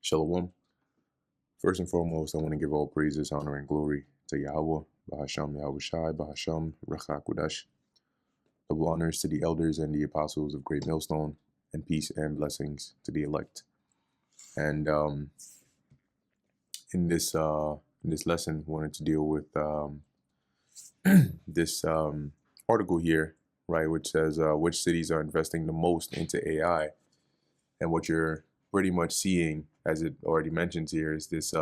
Shalom. First and foremost, I want to give all praises, honor, and glory to Yahweh, Bahasham Yahweh Shai, Bahasham Rachakudash. Double honors to the elders and the apostles of Great Millstone, and peace and blessings to the elect. And in this lesson, I wanted to deal with this article here, right, which says which cities are investing the most into AI. And what you're pretty much seeing, as it already mentions here, is this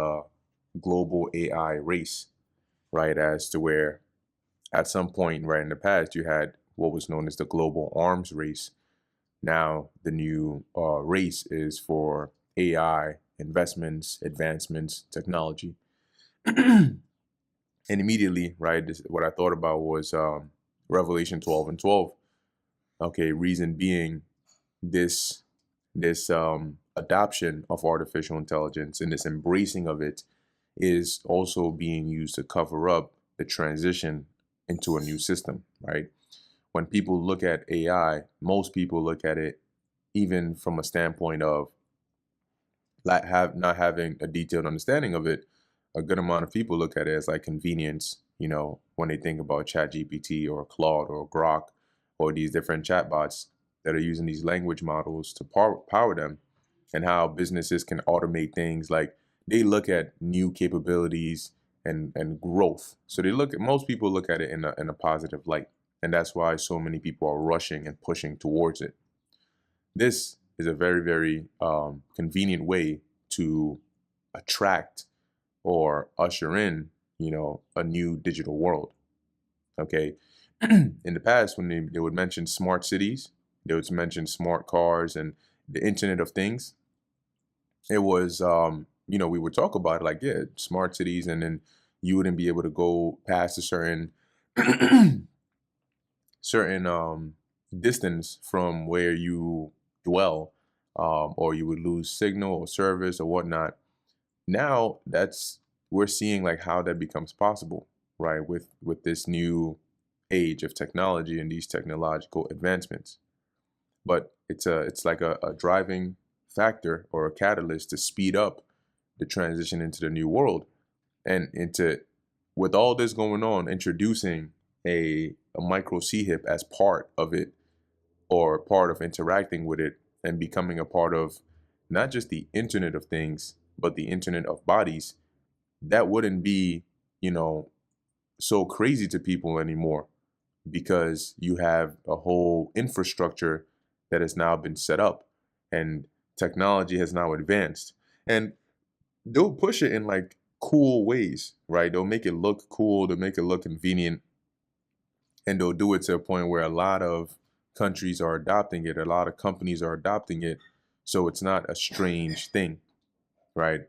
global AI race, right? As to where at some point, right in the past, you had what was known as the global arms race. Now the new race is for AI investments, advancements, technology. And immediately, right, what I thought about was Revelation 12 and 12. Okay, reason being this adoption of artificial intelligence and this embracing of it is also being used to cover up the transition into a new system, right? When people look at AI, most people look at it even from a standpoint of not having a detailed understanding of it. A good amount of people look at it as like convenience, when they think about ChatGPT or Claude or Grok or these different chatbots that are using these language models to power them, and how businesses can automate things. Like they look at new capabilities and growth. So most people look at it in a positive light. And that's why so many people are rushing and pushing towards it. This is a very, very convenient way to attract or usher in, a new digital world. Okay. In the past, when they would mention smart cities, they would mention smart cars and the Internet of Things. It was, we would talk about it like, yeah, smart cities, and then you wouldn't be able to go past a certain distance from where you dwell, or you would lose signal or service or whatnot. Now we're seeing like how that becomes possible, right? With this new age of technology and these technological advancements. But it's like a driving factor or a catalyst to speed up the transition into the new world, and with all this going on, introducing a micro CHIP as part of it, or part of interacting with it and becoming a part of not just the Internet of Things, but the Internet of Bodies. That wouldn't be, so crazy to people anymore, because you have a whole infrastructure that has now been set up, and technology has now advanced, and they'll push it in like cool ways, right? They'll make it look cool, they'll make it look convenient, and they'll do it to a point where a lot of countries are adopting it, a lot of companies are adopting it, so it's not a strange thing, right?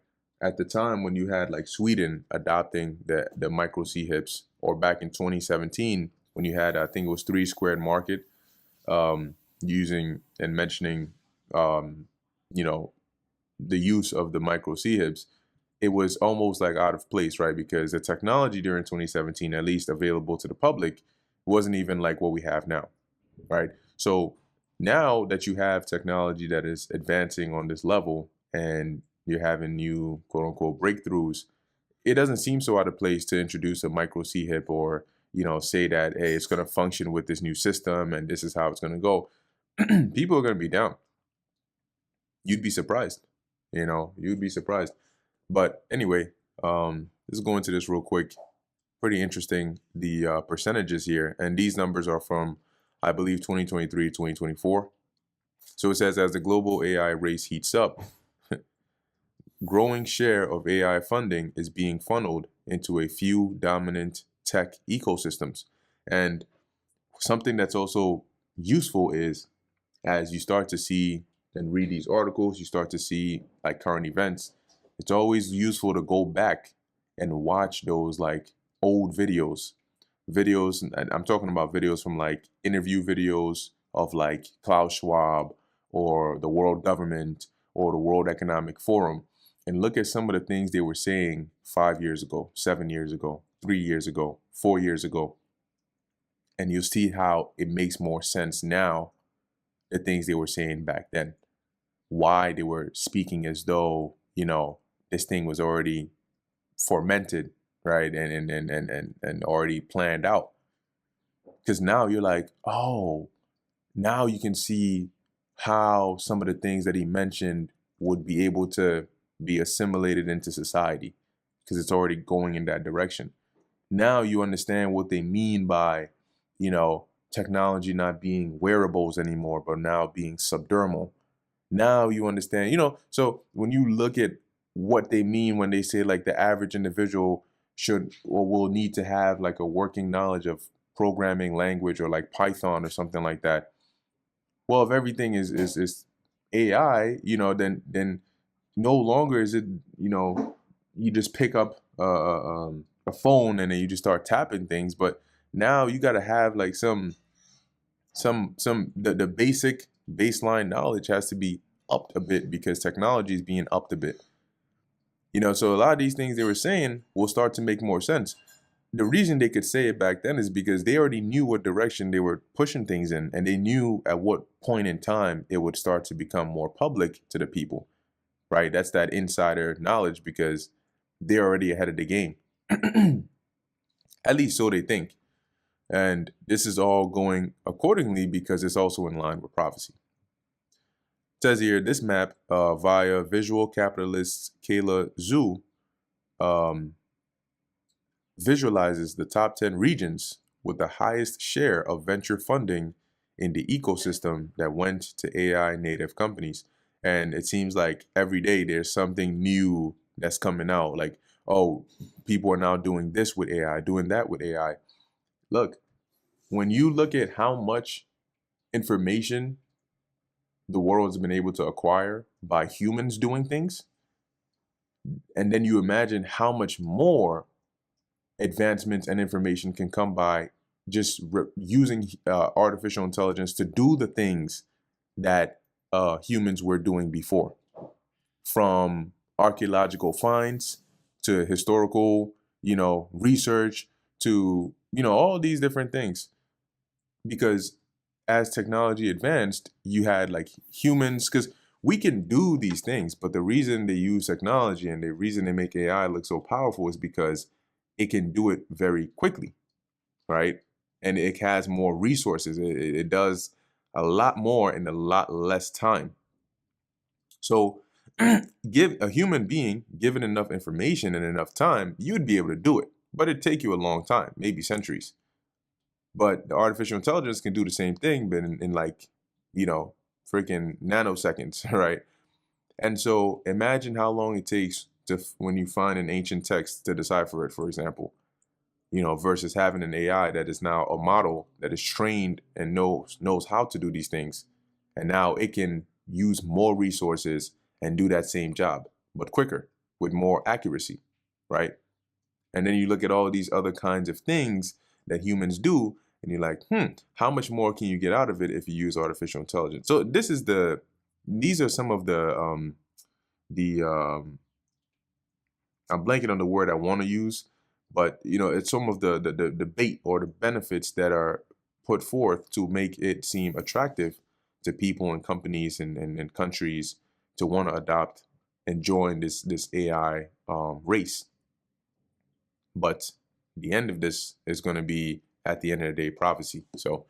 At the time when you had like Sweden adopting the micro CHIPs, or back in 2017 when you had, I think it was 3 Squared Market, using and mentioning, the use of the micro CHIPs, it was almost like out of place, right? Because the technology during 2017, at least available to the public, wasn't even like what we have now, right? So now that you have technology that is advancing on this level, and you're having new quote unquote breakthroughs, it doesn't seem so out of place to introduce a micro CHIP, or say that, hey, it's going to function with this new system and this is how it's going to go. People are going to be down. You'd be surprised. You'd be surprised. But anyway, let's go into this real quick. Pretty interesting, the percentages here. And these numbers are from, I believe, 2023, 2024. So it says, as the global AI race heats up, growing share of AI funding is being funneled into a few dominant tech ecosystems. And something that's also useful is, as you start to see and read these articles, you start to see like current events, it's always useful to go back and watch those like old videos, and I'm talking about videos from like interview videos of like Klaus Schwab or the world government or the World Economic Forum, and look at some of the things they were saying 5 years ago, 7 years ago, 3 years ago, 4 years ago. And you'll see how it makes more sense now, the things they were saying back then, why they were speaking as though, this thing was already fermented, right? And already planned out. Because now you're like, oh, now you can see how some of the things that he mentioned would be able to be assimilated into society because it's already going in that direction. Now you understand what they mean by, technology not being wearables anymore, but now being subdermal. Now you understand, so when you look at what they mean when they say like the average individual should or will need to have like a working knowledge of programming language or like Python or something like that. Well, if everything is AI, then no longer is it, you just pick up a phone and then you just start tapping things, but now you got to have like the basic baseline knowledge has to be upped a bit because technology is being upped a bit. So a lot of these things they were saying will start to make more sense. The reason they could say it back then is because they already knew what direction they were pushing things in, and they knew at what point in time it would start to become more public to the people, right? That's that insider knowledge because they're already ahead of the game. At least so they think. And this is all going accordingly because it's also in line with prophecy. It says here, this map via visual capitalist Kayla Zhu visualizes the top 10 regions with the highest share of venture funding in the ecosystem that went to AI native companies. And it seems like every day there's something new that's coming out. Like, oh, people are now doing this with AI, doing that with AI. Look, when you look at how much information the world has been able to acquire by humans doing things, and then you imagine how much more advancements and information can come by just using artificial intelligence to do the things that humans were doing before, from archaeological finds to historical, research to, all these different things. Because as technology advanced, you had like humans, because we can do these things, but the reason they use technology and the reason they make AI look so powerful is because it can do it very quickly, right? And it has more resources. It does a lot more in a lot less time. So give a human being given enough information and enough time, you'd be able to do it. But it'd take you a long time, maybe centuries. But the artificial intelligence can do the same thing, but in like, freaking nanoseconds, right? And so imagine how long it takes to when you find an ancient text to decipher it, for example, versus having an AI that is now a model that is trained and knows how to do these things. And now it can use more resources and do that same job, but quicker with more accuracy, right? And then you look at all of these other kinds of things that humans do, and you're like, how much more can you get out of it if you use artificial intelligence? So these are some of the I'm blanking on the word I want to use, but it's some of the bait or the benefits that are put forth to make it seem attractive to people and companies and countries to want to adopt and join this AI race. But the end of this is going to be at the end of the day prophecy. So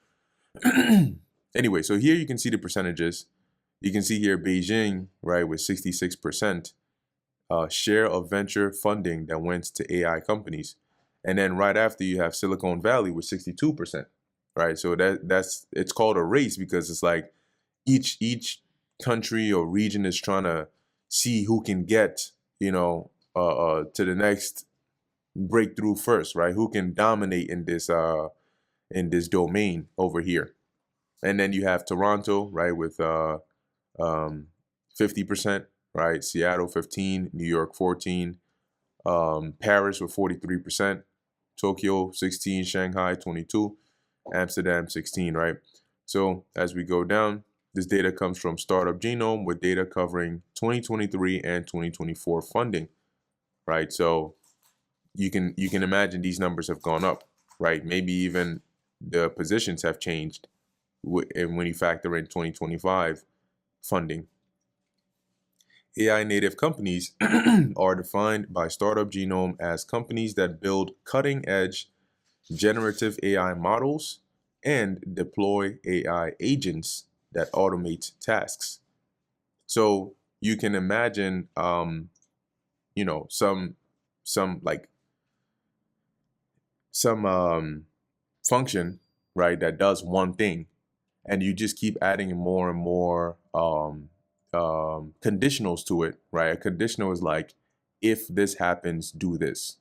anyway, so here you can see the percentages. You can see here Beijing, right, with 66% share of venture funding that went to AI companies. And then right after you have Silicon Valley with 62%, right? So it's called a race because it's like each country or region is trying to see who can get, to the next breakthrough first, right? Who can dominate in this domain over here. And then you have Toronto, right, with 50%, right? Seattle 15, New York 14, Paris with 43%, Tokyo 16, Shanghai 22, Amsterdam 16, right? So as we go down, this data comes from Startup Genome with data covering 2023 and 2024 funding, right? So you can imagine these numbers have gone up, right? Maybe even the positions have changed and when you factor in 2025 funding. AI native companies are defined by Startup Genome as companies that build cutting edge generative AI models and deploy AI agents that automate tasks. So you can imagine, some like some function, right, that does one thing, and you just keep adding more and more conditionals to it, right? A conditional is like, if this happens, do this,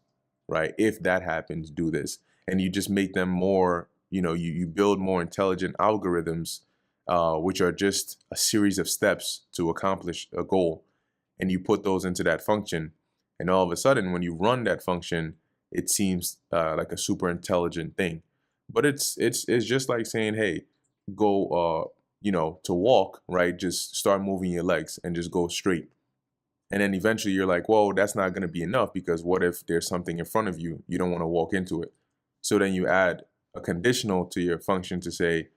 right? If that happens, do this. And you just make them more, you build more intelligent algorithms, which are just a series of steps to accomplish a goal. And you put those into that function. And all of a sudden, when you run that function, it seems like a super intelligent thing. But it's just like saying, hey, go to walk, right? Just start moving your legs and just go straight. And then eventually you're like, whoa, that's not going to be enough, because what if there's something in front of you? You don't want to walk into it. So then you add a conditional to your function to say,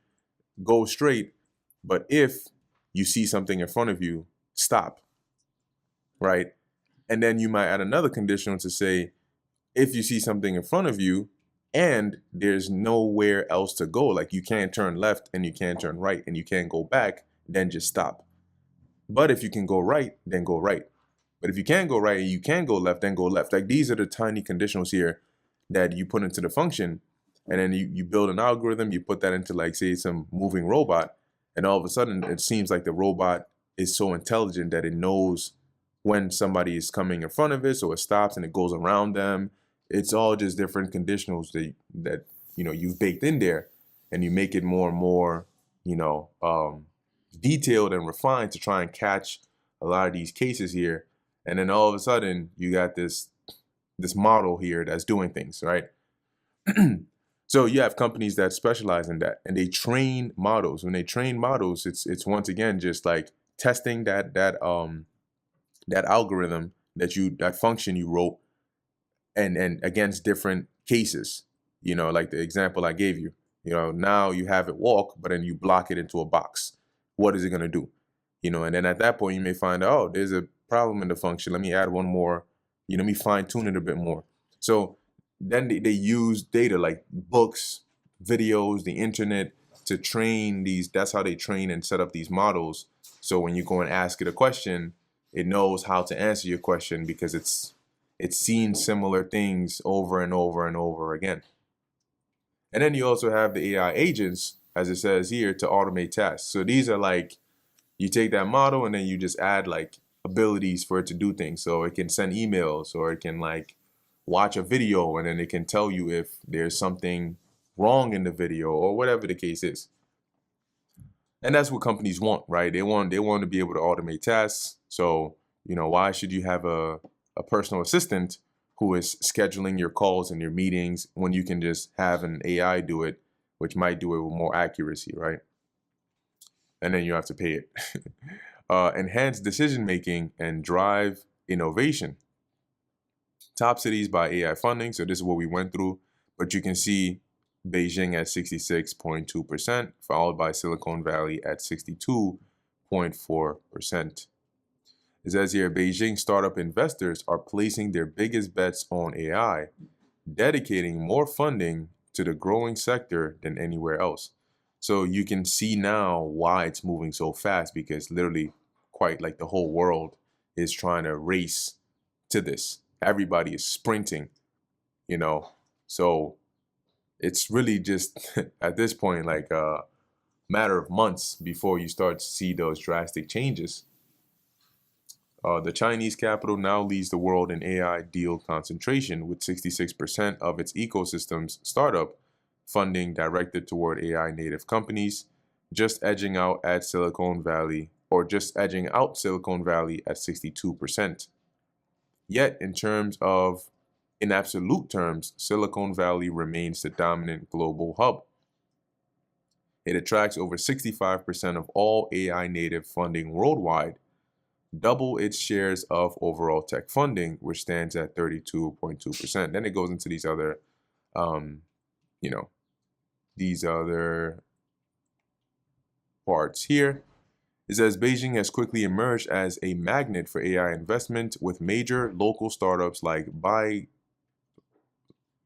go straight, but if you see something in front of you, stop, right? And then you might add another conditional to say, if you see something in front of you and there's nowhere else to go, like you can't turn left and you can't turn right and you can't go back, then just stop. But if you can go right, then go right. But if you can't go right and you can go left, then go left. Like, these are the tiny conditionals here that you put into the function. And then you build an algorithm, you put that into, like, say, some moving robot. And all of a sudden, it seems like the robot is so intelligent that it knows when somebody is coming in front of it. So it stops and it goes around them. It's all just different conditionals that you've baked in there. And you make it more and more, detailed and refined to try and catch a lot of these cases here. And then all of a sudden you got this model here that's doing things, right? So you have companies that specialize in that, and they train models. When they train models, it's once again just like testing that algorithm, that function you wrote, and against different cases. Like the example I gave you. Now you have it walk, but then you block it into a box. What is it going to do? And then at that point you may find out, oh, there's a problem in the function. Let me add one more. Let me fine tune it a bit more. So then they use data like books, videos, the internet to train these. That's how they train and set up these models. So when you go and ask it a question, it knows how to answer your question because it's seen similar things over and over and over again. And then you also have the AI agents, as it says here, to automate tasks. So these are like, you take that model and then you just add like abilities for it to do things. So it can send emails, or it can like watch a video, and then it can tell you if there's something wrong in the video or whatever the case is. And that's what companies want, right? They want to be able to automate tasks. So, why should you have a personal assistant who is scheduling your calls and your meetings when you can just have an AI do it, which might do it with more accuracy, right? And then you have to pay it. Enhance decision making and drive innovation. Top cities by AI funding. So this is what we went through, but you can see Beijing at 66.2%, followed by Silicon Valley at 62.4%. It says here, Beijing startup investors are placing their biggest bets on AI, dedicating more funding to the growing sector than anywhere else. So you can see now why it's moving so fast, because literally quite like the whole world is trying to race to this. Everybody is sprinting, so it's really just at this point like a matter of months before you start to see those drastic changes. The Chinese capital now leads the world in AI deal concentration, with 66% of its ecosystem's startup funding directed toward AI native companies, just edging out Silicon Valley at 62%. Yet, in absolute terms, Silicon Valley remains the dominant global hub. It attracts over 65% of all AI native funding worldwide, double its shares of overall tech funding, which stands at 32.2%. Then it goes into these other, these other parts here. It says Beijing has quickly emerged as a magnet for AI investment, with major local startups like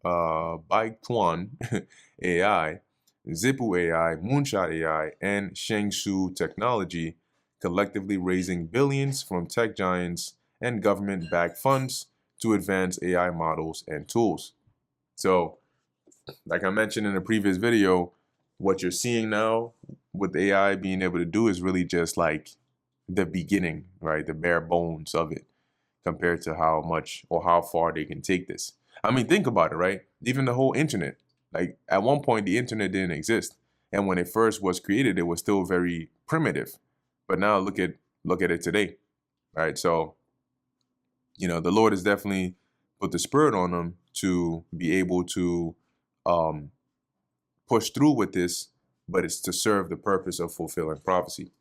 Baituan AI, Zipu AI, Moonshot AI, and Shengsu Technology collectively raising billions from tech giants and government-backed funds to advance AI models and tools. So, like I mentioned in a previous video, what you're seeing now with AI being able to do is really just like the beginning, right? The bare bones of it compared to how much or how far they can take this. I mean, think about it, right? Even the whole internet. Like at one point, the internet didn't exist, and when it first was created, it was still very primitive. But now look at it today, right? So the Lord has definitely put the spirit on them to be able to um, push through with this, but it's to serve the purpose of fulfilling prophecy.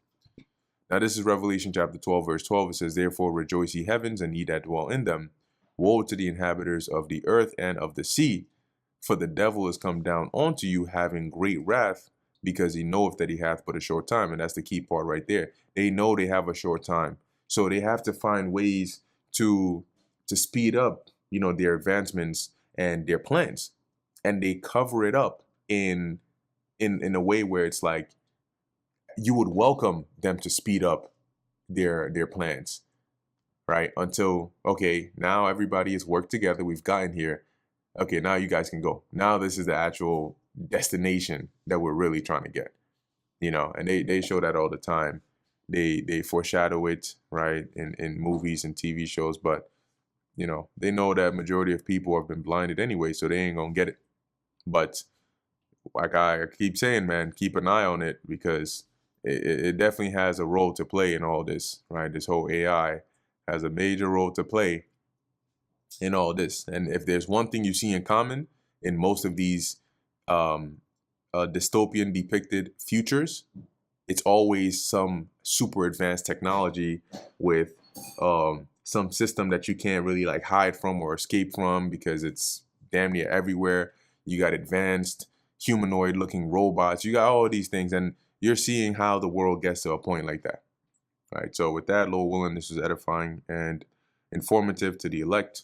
Now, this is Revelation chapter 12, verse 12. It says, Therefore rejoice, ye heavens, and ye that dwell in them. Woe to the inhabitants of the earth and of the sea, for the devil is come down unto you, having great wrath, because he knoweth that he hath but a short time. And that's the key part right there. They know they have a short time. So they have to find ways to speed up, their advancements and their plans. And they cover it up in a way where it's like you would welcome them to speed up their plans, right? Until, okay, now everybody has worked together, we've gotten here. Okay, now you guys can go. Now this is the actual destination that we're really trying to get. And they show that all the time. They foreshadow it, right, in movies and TV shows, but they know that majority of people have been blinded anyway, so they ain't gonna get it. But like I keep saying, man, keep an eye on it, because it definitely has a role to play in all this, right? This whole AI has a major role to play in all this. And if there's one thing you see in common in most of these dystopian depicted futures, it's always some super advanced technology with some system that you can't really like hide from or escape from, because it's damn near everywhere. You got advanced humanoid looking robots. You got all these things, and you're seeing how the world gets to a point like that. All right. So with that, Lord willing, this is edifying and informative to the elect.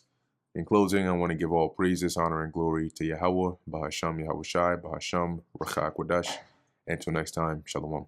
In closing, I want to give all praises, honor, and glory to Yahweh, Bahasham Yahushai, Bahasham Rachak Wadash. Until next time, Shalom.